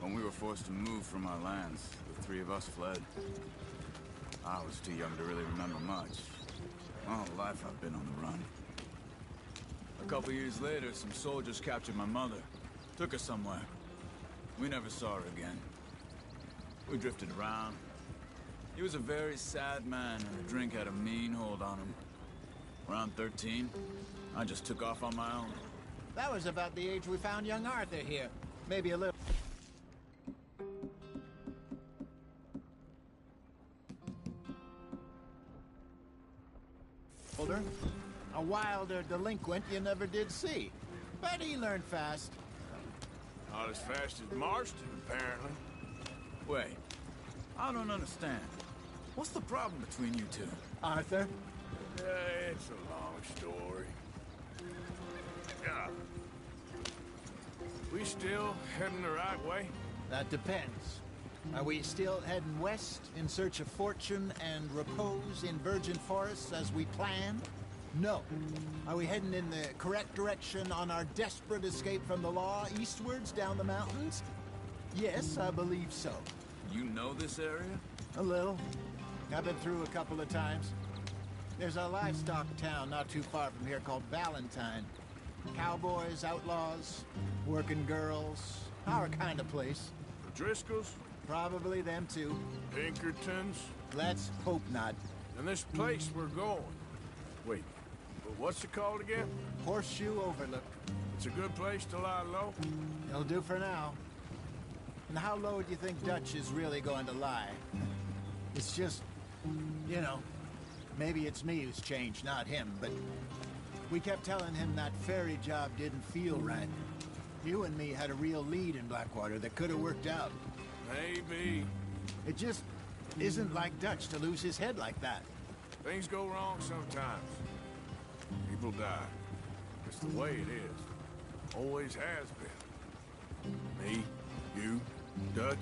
[SPEAKER 3] when we were forced to move from our lands, the three of us fled. I was too young to really remember much. My whole life I've been on the run. A couple years later, some soldiers captured my mother. Took her somewhere. We never saw her again. We drifted around. He was a very sad man, and the drink had a mean hold on him. Around 13, I just took off on my own.
[SPEAKER 8] That was about the age we found young Arthur here. Maybe a little... older. A wilder delinquent you never did see. But he learned fast.
[SPEAKER 2] Not as fast as Marston, apparently.
[SPEAKER 3] Wait, I don't understand. What's the problem between you two?
[SPEAKER 8] Arthur,
[SPEAKER 9] It's a long story. Yeah. We still heading the right way?
[SPEAKER 8] That depends. Are we still heading west in search of fortune and repose in virgin forests as we planned? No. Are we heading in the correct direction on our desperate escape from the law eastwards down the mountains? Yes, I believe so.
[SPEAKER 3] You know this area?
[SPEAKER 8] A little. I've been through a couple of times. There's a livestock town not too far from here called Valentine. Cowboys, outlaws, working girls, our kind of place.
[SPEAKER 9] The Driscolls?
[SPEAKER 8] Probably them too.
[SPEAKER 9] Pinkertons?
[SPEAKER 8] Let's hope not.
[SPEAKER 9] And this place we're going. Wait, but what's it called again?
[SPEAKER 8] Horseshoe Overlook.
[SPEAKER 9] It's a good place to lie low?
[SPEAKER 8] It'll do for now. And how low do you think Dutch is really going to lie? It's just, you know, maybe it's me who's changed, not him, but we kept telling him that ferry job didn't feel right. You and me had a real lead in Blackwater that could have worked out.
[SPEAKER 9] Maybe.
[SPEAKER 8] It just isn't like Dutch to lose his head like that.
[SPEAKER 9] Things go wrong sometimes. People die. It's the way it is. Always has been. Me, you, Dutch.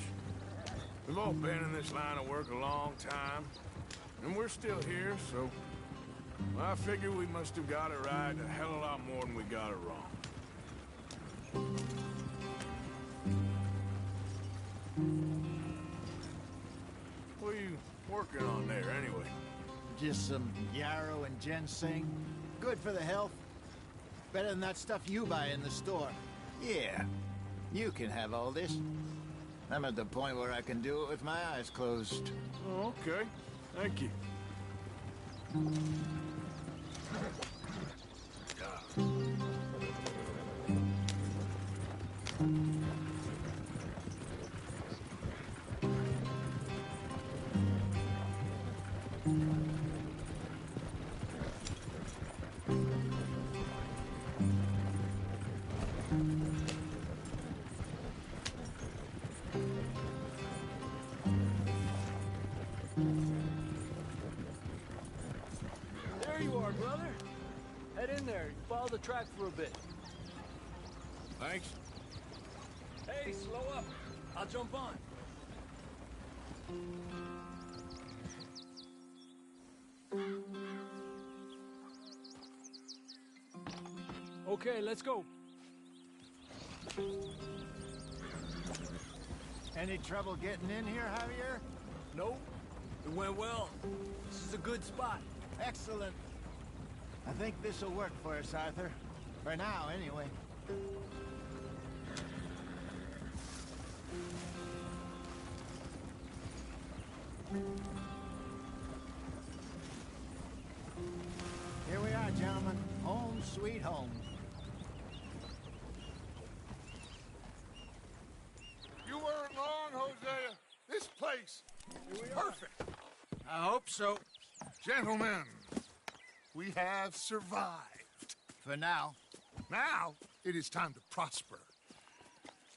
[SPEAKER 9] We've all been in this line of work a long time. And we're still here, so... well, I figure we must have got it right a hell of a lot more than we got it wrong. What are you working on there, anyway?
[SPEAKER 8] Just some yarrow and ginseng. Good for the health. Better than that stuff you buy in the store. Yeah, you can have all this. I'm at the point where I can do it with my eyes closed.
[SPEAKER 9] Oh, okay. Thank you.
[SPEAKER 12] There you are, brother. Head in there. Follow the track for a bit.
[SPEAKER 9] Thanks.
[SPEAKER 12] Hey, slow up. I'll jump on. Okay, let's go.
[SPEAKER 8] Any trouble getting in here, Javier?
[SPEAKER 12] Nope. It went well. This is a good spot.
[SPEAKER 8] Excellent. I think this'll work for us, Arthur. For now, anyway. Here we are, gentlemen. Home sweet home.
[SPEAKER 6] You weren't wrong, Hosea. This place is perfect.
[SPEAKER 8] I hope so.
[SPEAKER 6] Gentlemen, we have survived.
[SPEAKER 8] For now.
[SPEAKER 6] Now, it is time to prosper.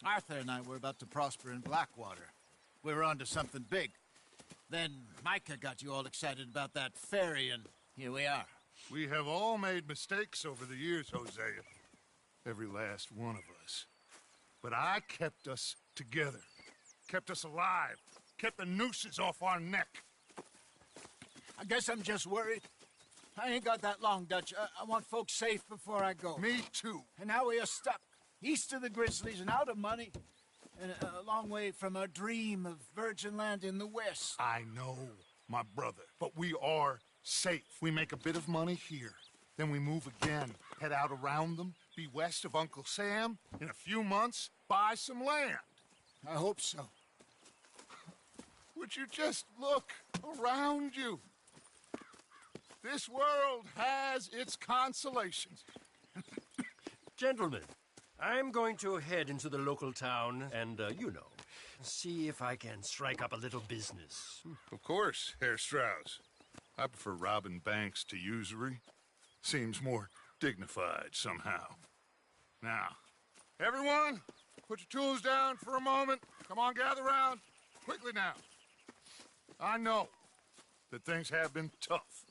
[SPEAKER 8] Arthur and I were about to prosper in Blackwater. We were onto something big. Then Micah got you all excited about that ferry, and here we are.
[SPEAKER 6] We have all made mistakes over the years, Hosea. Every last one of us. But I kept us together. Kept us alive. Kept the nooses off our neck.
[SPEAKER 8] I guess I'm just worried. I ain't got that long, Dutch. I want folks safe before I go.
[SPEAKER 6] Me too.
[SPEAKER 8] And now we are stuck, east of the Grizzlies and out of money, and a long way from our dream of virgin land in the west.
[SPEAKER 6] I know, my brother, but we are safe. We make a bit of money here, then we move again, head out around them, be west of Uncle Sam, in a few months, buy some land.
[SPEAKER 8] I hope so.
[SPEAKER 6] Would you just look around you? This world has its consolations.
[SPEAKER 4] Gentlemen, I'm going to head into the local town and, you know, see if I can strike up a little business.
[SPEAKER 6] Of course, Herr Strauss. I prefer robbing banks to usury. Seems more dignified somehow. Now, everyone, put your tools down for a moment. Come on, gather round. Quickly now. I know that things have been tough.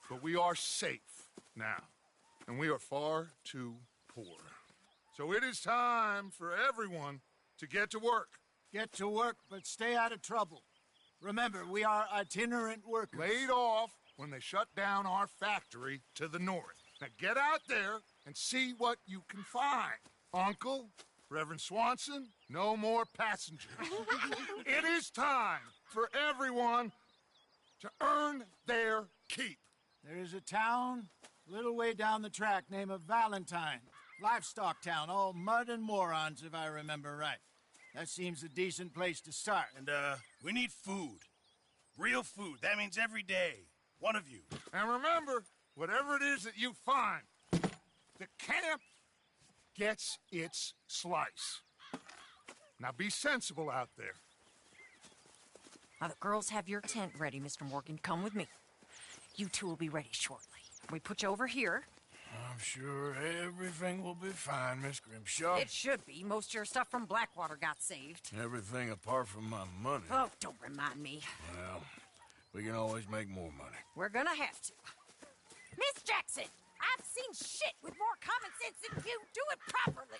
[SPEAKER 6] but we are safe now, and we are far too poor. So it is time for everyone to get to work.
[SPEAKER 8] Get to work, but stay out of trouble. Remember, we are itinerant workers.
[SPEAKER 6] Laid off when they shut down our factory to the north. Now get out there and see what you can find. Uncle, Reverend Swanson, no more passengers. It is time for everyone to earn their keep.
[SPEAKER 8] There is a town a little way down the track named Valentine. Livestock town, all mud and morons, if I remember right. That seems a decent place to start.
[SPEAKER 1] And, we need food. Real food. That means every day. One of you.
[SPEAKER 6] And remember, whatever it is that you find, the camp gets its slice. Now be sensible out there.
[SPEAKER 11] Now, the girls have your tent ready, Mr. Morgan. Come with me. You two will be ready shortly. We put you over here.
[SPEAKER 2] I'm sure everything will be fine, Miss Grimshaw.
[SPEAKER 11] It should be. Most of your stuff from Blackwater got saved.
[SPEAKER 2] Everything apart from my money.
[SPEAKER 11] Oh, don't remind me.
[SPEAKER 2] Well, we can always make more money.
[SPEAKER 11] We're gonna have to. Miss Jackson, I've seen shit with more common sense than you. Do it properly.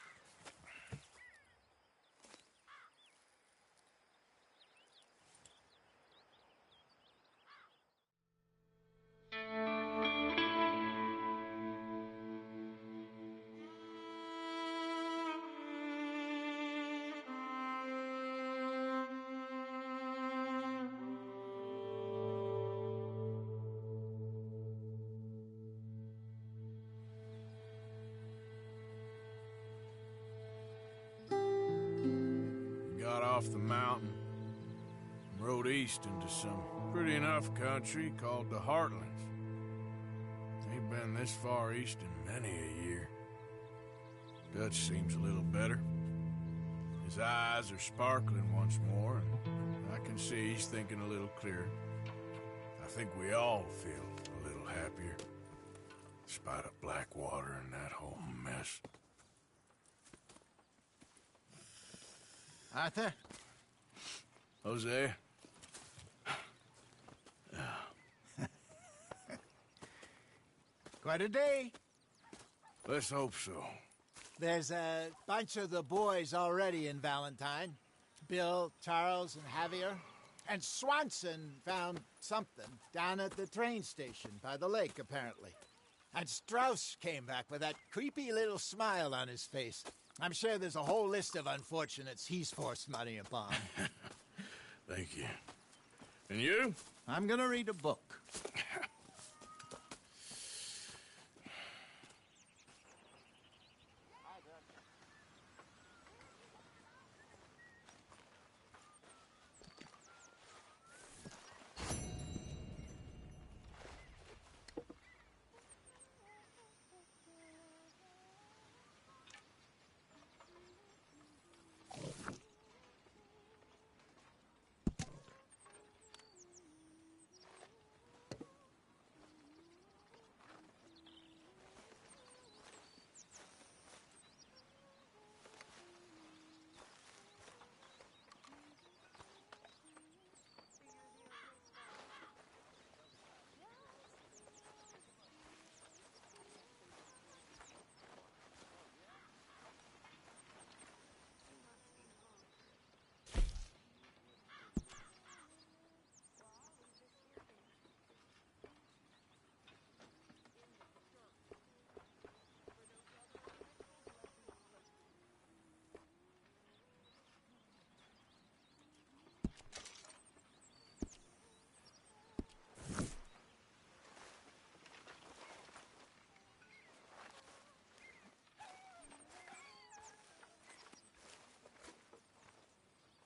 [SPEAKER 2] Got off the mountain and rode east into some pretty enough country called the Heartlands. Ain't been this far east in many a year. Dutch seems a little better. His eyes are sparkling once more, and I can see he's thinking a little clearer. I think we all feel a little happier, despite of Blackwater and that whole mess.
[SPEAKER 8] Arthur?
[SPEAKER 2] Jose?
[SPEAKER 8] Quite a day.
[SPEAKER 2] Let's hope so.
[SPEAKER 8] There's a bunch of the boys already in Valentine. Bill, Charles, and Javier. And Swanson found something down at the train station by the lake, apparently. And Strauss came back with that creepy little smile on his face. I'm sure there's a whole list of unfortunates he's forced money upon.
[SPEAKER 2] Thank you. And you?
[SPEAKER 8] I'm gonna read a book.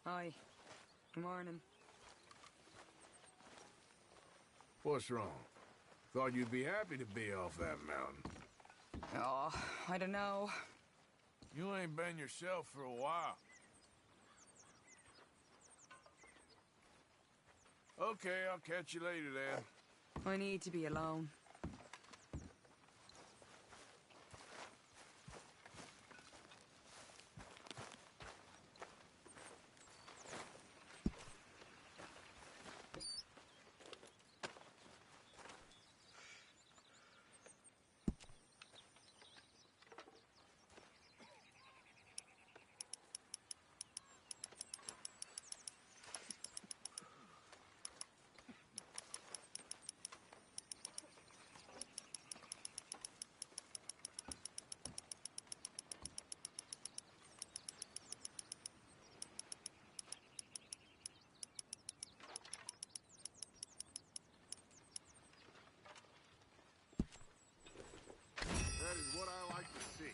[SPEAKER 13] Hi. Good morning.
[SPEAKER 9] What's wrong? Thought you'd be happy to be off that mountain.
[SPEAKER 13] Oh, I don't know.
[SPEAKER 2] You ain't been yourself for a while. Okay, I'll catch you later then.
[SPEAKER 13] I need to be alone.
[SPEAKER 6] That is what I like to see.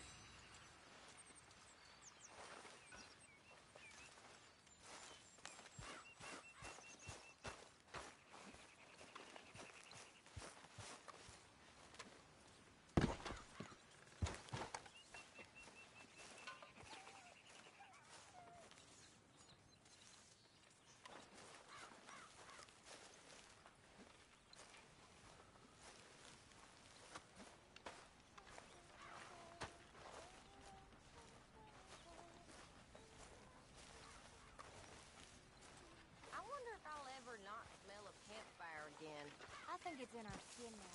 [SPEAKER 14] I wonder if I'll ever not smell a campfire again. I think it's in our skin now.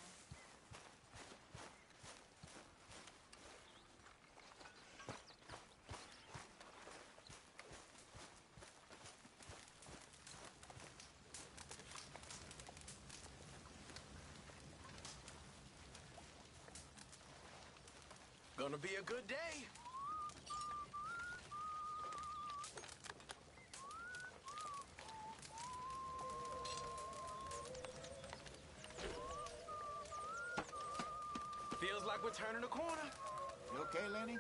[SPEAKER 10] Gonna be a good day. Feels like we're turning a corner.
[SPEAKER 8] You okay, Lenny?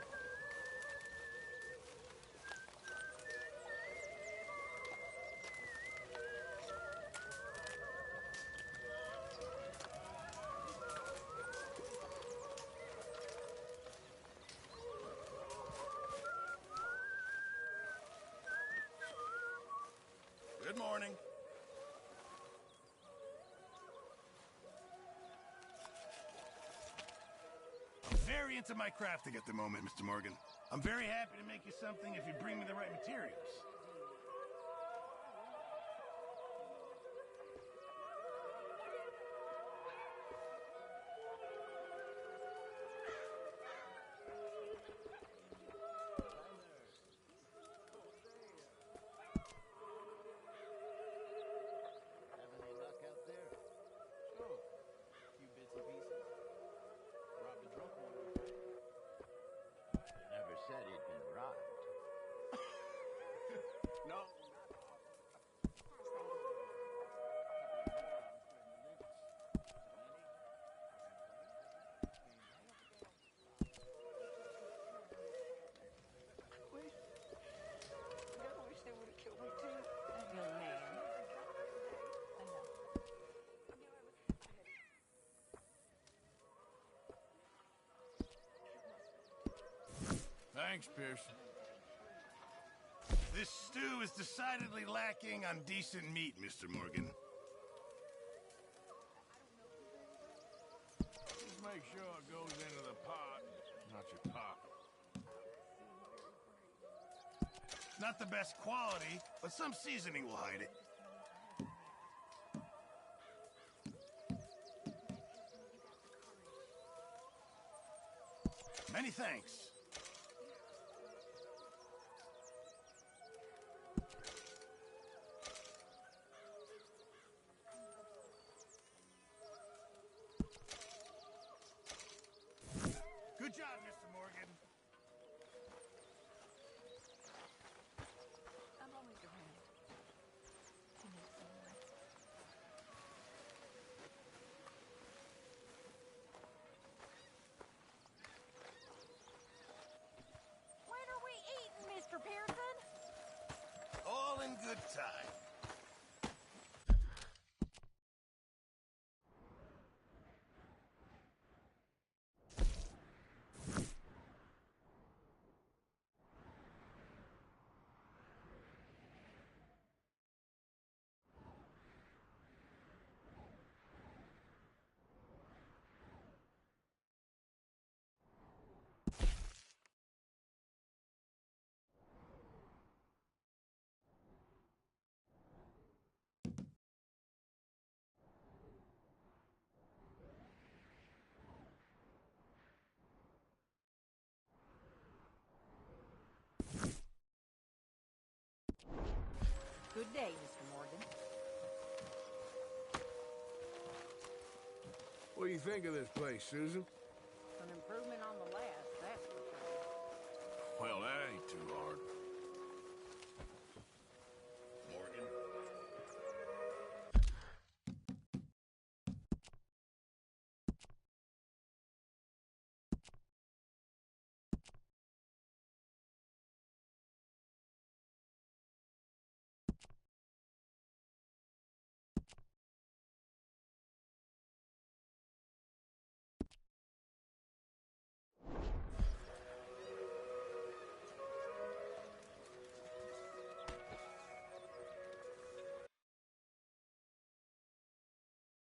[SPEAKER 1] Good morning. I'm very into my crafting at the moment, Mr. Morgan. I'm very happy to make you something if you bring me the right materials.
[SPEAKER 10] Having any luck out there? Sure. A few bits and pieces. Robbed a drunk one.
[SPEAKER 8] Never said he'd been robbed.
[SPEAKER 10] No.
[SPEAKER 11] I wish they would have killed me too. Young man. I know.
[SPEAKER 2] Thanks, Pearson.
[SPEAKER 1] This stew is decidedly lacking on decent meat, Mr. Morgan.
[SPEAKER 2] Just make sure it goes into the pot, not your pocket.
[SPEAKER 1] Not the best quality, but some seasoning will hide it. Many thanks. Good job, Mr. Morgan.
[SPEAKER 11] I'm always around. If you need someone.
[SPEAKER 14] When are we eating, Mr. Pearson?
[SPEAKER 1] All in good time.
[SPEAKER 11] Good day, Mr. Morgan.
[SPEAKER 9] What do you think of this place, Susan?
[SPEAKER 11] An improvement on the last, that's for sure.
[SPEAKER 9] Well, that ain't too hard.